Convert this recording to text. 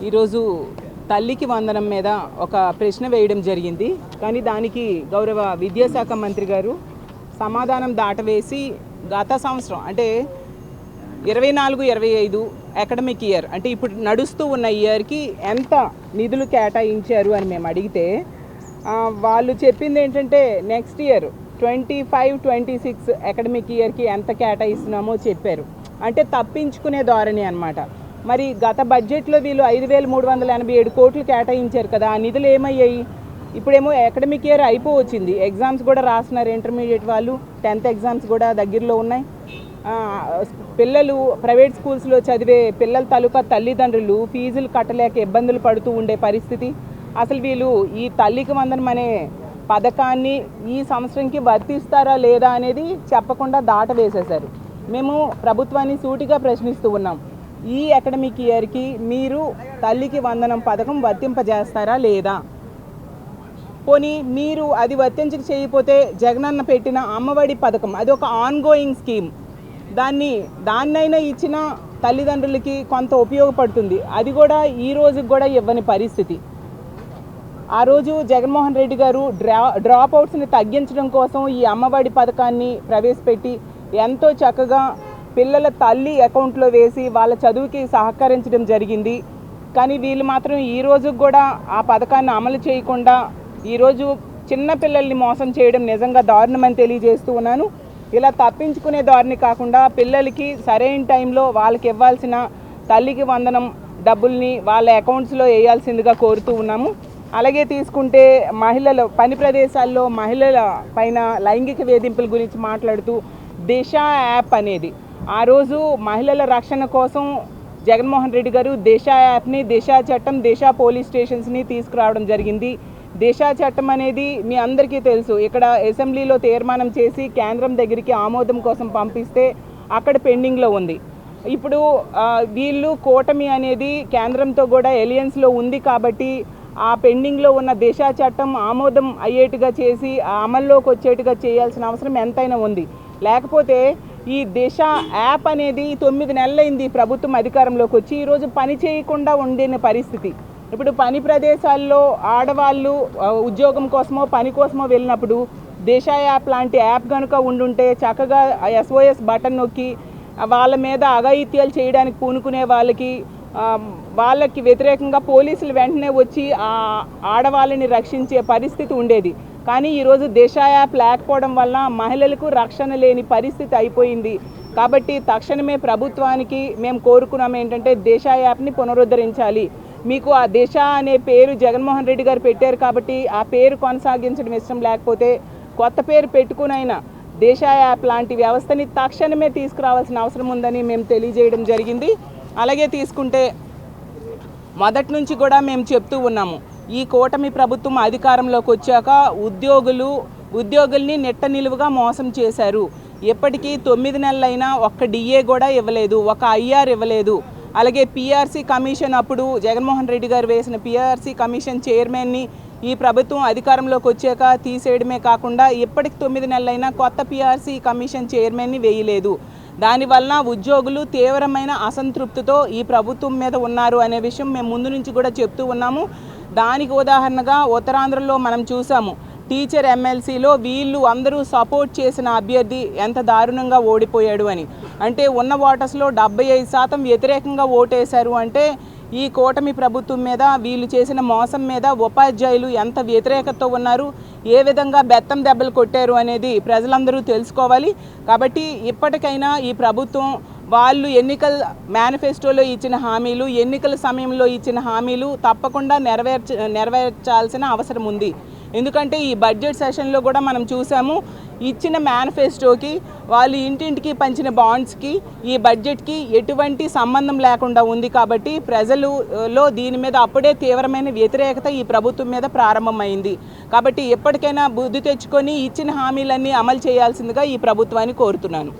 ఈరోజు తల్లికి వందనం మీద ఒక ప్రశ్న వేయడం జరిగింది. కానీ దానికి గౌరవ విద్యాశాఖ మంత్రి గారు సమాధానం దాటవేసి గత సంవత్సరం అంటే 24-25 అకాడమిక్ ఇయర్ అంటే ఇప్పుడు నడుస్తూ ఉన్న ఇయర్కి ఎంత నిధులు కేటాయించారు అని మేము అడిగితే వాళ్ళు చెప్పింది ఏంటంటే నెక్స్ట్ ఇయర్ 25-26 అకాడమిక్ ఇయర్కి ఎంత కేటాయిస్తున్నామో చెప్పారు. అంటే తప్పించుకునే ధోరణి అన్నమాట. మరి గత బడ్జెట్లో వీళ్ళు 5,387 కోట్లు కేటాయించారు కదా, ఆ నిధులు ఏమయ్యాయి? ఇప్పుడేమో అకాడమిక్ ఇయర్ అయిపోవచ్చింది, ఎగ్జామ్స్ కూడా రాస్తున్నారు ఇంటర్మీడియట్ వాళ్ళు, 10th ఎగ్జామ్స్ కూడా దగ్గరలో ఉన్నాయి. పిల్లలు ప్రైవేట్ స్కూల్స్లో చదివే పిల్లల తాలూకా తల్లిదండ్రులు ఫీజులు కట్టలేక ఇబ్బందులు పడుతూ ఉండే పరిస్థితి. అసలు వీళ్ళు ఈ తల్లికి వందనం అనే పథకాన్ని ఈ సంవత్సరంకి వర్తిస్తారా లేదా అనేది చెప్పకుండా దాటవేసేశారు. మేము ప్రభుత్వాన్ని సూటిగా ప్రశ్నిస్తూ ఉన్నాం, ఈ అకాడమిక్ ఇయర్కి మీరు తల్లికి వందనం పథకం వర్తింపజేస్తారా లేదా? పోనీ మీరు అది వర్తించక చేయకపోతే జగనన్న పెట్టిన అమ్మఒడి పథకం అది ఒక ఆన్గోయింగ్ స్కీమ్, దాన్నైనా ఇచ్చిన తల్లిదండ్రులకి కొంత ఉపయోగపడుతుంది. అది కూడా ఈ రోజుకి కూడా ఇవ్వని పరిస్థితి. ఆ రోజు జగన్మోహన్ రెడ్డి గారు డ్రాప్ అవుట్స్ని తగ్గించడం కోసం ఈ అమ్మఒడి పథకాన్ని ప్రవేశపెట్టి ఎంతో చక్కగా పిల్లల తల్లి అకౌంట్లో వేసి వాళ్ళ చదువుకి సహకరించడం జరిగింది. కానీ వీళ్ళు మాత్రం ఈ రోజు కూడా ఆ పథకాన్ని అమలు చేయకుండా ఈరోజు చిన్న పిల్లల్ని మోసం చేయడం నిజంగా దారుణమని తెలియజేస్తూ ఉన్నాను. ఇలా తప్పించుకునే ధోరణి కాకుండా పిల్లలకి సరైన టైంలో వాళ్ళకి ఇవ్వాల్సిన తల్లికి వందనం డబ్బుల్ని వాళ్ళ అకౌంట్స్లో వేయాల్సిందిగా కోరుతూ ఉన్నాము. అలాగే తీసుకుంటే మహిళల పని ప్రదేశాల్లో మహిళల పైన లైంగిక వేధింపుల గురించి మాట్లాడుతూ దిశ యాప్ అనేది, ఆ రోజు మహిళల రక్షణ కోసం జగన్మోహన్ రెడ్డి గారు దిశ యాప్ని, దిశ చట్టం, దిశ పోలీస్ స్టేషన్స్ని తీసుకురావడం జరిగింది. దిశ చట్టం అనేది మీ అందరికీ తెలుసు, ఇక్కడ అసెంబ్లీలో తీర్మానం చేసి కేంద్రం దగ్గరికి ఆమోదం కోసం పంపిస్తే అక్కడ పెండింగ్లో ఉంది. ఇప్పుడు వీళ్ళు కూటమి అనేది కేంద్రంతో కూడా ఎలియన్స్లో ఉంది కాబట్టి ఆ పెండింగ్లో ఉన్న దిశ చట్టం ఆమోదం అయ్యేట్టుగా చేసి అమల్లోకి వచ్చేట్టుగా చేయాల్సిన అవసరం ఎంతైనా ఉంది. లేకపోతే ఈ దిశ యాప్ అనేది 9 నెలలైంది ప్రభుత్వం అధికారంలోకి వచ్చి, ఈరోజు పని చేయకుండా ఉండిన పరిస్థితి. ఇప్పుడు పని ప్రదేశాల్లో ఆడవాళ్ళు ఉద్యోగం కోసమో పని కోసమో వెళ్ళినప్పుడు దిశ యాప్ లాంటి యాప్ కనుక ఉండుంటే చక్కగా SOS బటన్ నొక్కి వాళ్ళ మీద అఘాయిత్యాలు చేయడానికి పూనుకునే వాళ్ళకి వ్యతిరేకంగా పోలీసులు వెంటనే వచ్చి ఆ ఆడవాళ్ళని రక్షించే పరిస్థితి ఉండేది. కానీ ఈరోజు దిశ యాప్ లేకపోవడం వల్ల మహిళలకు రక్షణ లేని పరిస్థితి అయిపోయింది. కాబట్టి తక్షణమే ప్రభుత్వానికి మేము కోరుకున్నాం ఏంటంటే దిశ యాప్ని పునరుద్ధరించాలి. మీకు ఆ దిశ అనే పేరు జగన్మోహన్ రెడ్డి గారు పెట్టారు కాబట్టి ఆ పేరు కొనసాగించడం ఇష్టం లేకపోతే కొత్త పేరు పెట్టుకునైనా దిశ యాప్ లాంటి వ్యవస్థని తక్షణమే తీసుకురావాల్సిన అవసరం ఉందని మేము తెలియజేయడం జరిగింది. అలాగే తీసుకుంటే మొదటి నుంచి కూడా మేము చెప్తూ ఉన్నాము, ఈ కూటమి ప్రభుత్వం అధికారంలోకి వచ్చాక ఉద్యోగుల్ని నెట్ట నిలువుగా మోసం చేశారు. ఎప్పటికీ 9 నెలలైనా ఒక్క DA కూడా ఇవ్వలేదు, ఒక IR ఇవ్వలేదు. అలాగే PRC కమిషన్ అప్పుడు జగన్మోహన్ రెడ్డి గారు వేసిన PRC కమిషన్ చైర్మన్ని ఈ ప్రభుత్వం అధికారంలోకి వచ్చాక తీసేయడమే కాకుండా ఇప్పటికి 9 నెలలైనా కొత్త PRC కమిషన్ చైర్మన్ని వేయలేదు. దానివల్ల ఉద్యోగులు తీవ్రమైన అసంతృప్తితో ఈ ప్రభుత్వం మీద ఉన్నారు అనే విషయం మేము ముందు నుంచి కూడా చెప్తూ ఉన్నాము. దానికి ఉదాహరణగా ఉత్తరాంధ్రలో మనం చూసాము, టీచర్ MLCలో వీళ్ళు అందరూ సపోర్ట్ చేసిన అభ్యర్థి ఎంత దారుణంగా ఓడిపోయాడు అని. అంటే ఉన్న ఓటర్స్లో 75% వ్యతిరేకంగా ఓటేశారు. అంటే ఈ కూటమి ప్రభుత్వం మీద వీళ్ళు చేసిన మోసం మీద ఉపాధ్యాయులు ఎంత వ్యతిరేకతతో ఉన్నారు, ఏ విధంగా బెత్తం దెబ్బలు కొట్టారు అనేది ప్రజలందరూ తెలుసుకోవాలి. కాబట్టి ఇప్పటికైనా ఈ ప్రభుత్వం వాళ్ళు ఎన్నికల మేనిఫెస్టోలో ఇచ్చిన హామీలు, ఎన్నికల సమయంలో ఇచ్చిన హామీలు తప్పకుండా నెరవేర్చాల్సిన అవసరం ఉంది. ఎందుకంటే ఈ బడ్జెట్ సెషన్లో కూడా మనం చూసాము, ఇచ్చిన మేనిఫెస్టోకి వాళ్ళు ఇంటింటికి పంచిన బాండ్స్కి ఈ బడ్జెట్కి ఎటువంటి సంబంధం లేకుండా ఉంది. కాబట్టి ప్రజలలో దీని మీద అప్పుడే తీవ్రమైన వ్యతిరేకత ఈ ప్రభుత్వం మీద ప్రారంభమైంది. కాబట్టి ఎప్పటికైనా బుద్ధి తెచ్చుకొని ఇచ్చిన హామీలన్నీ అమలు చేయాల్సిందిగా ఈ ప్రభుత్వాన్ని కోరుతున్నాను.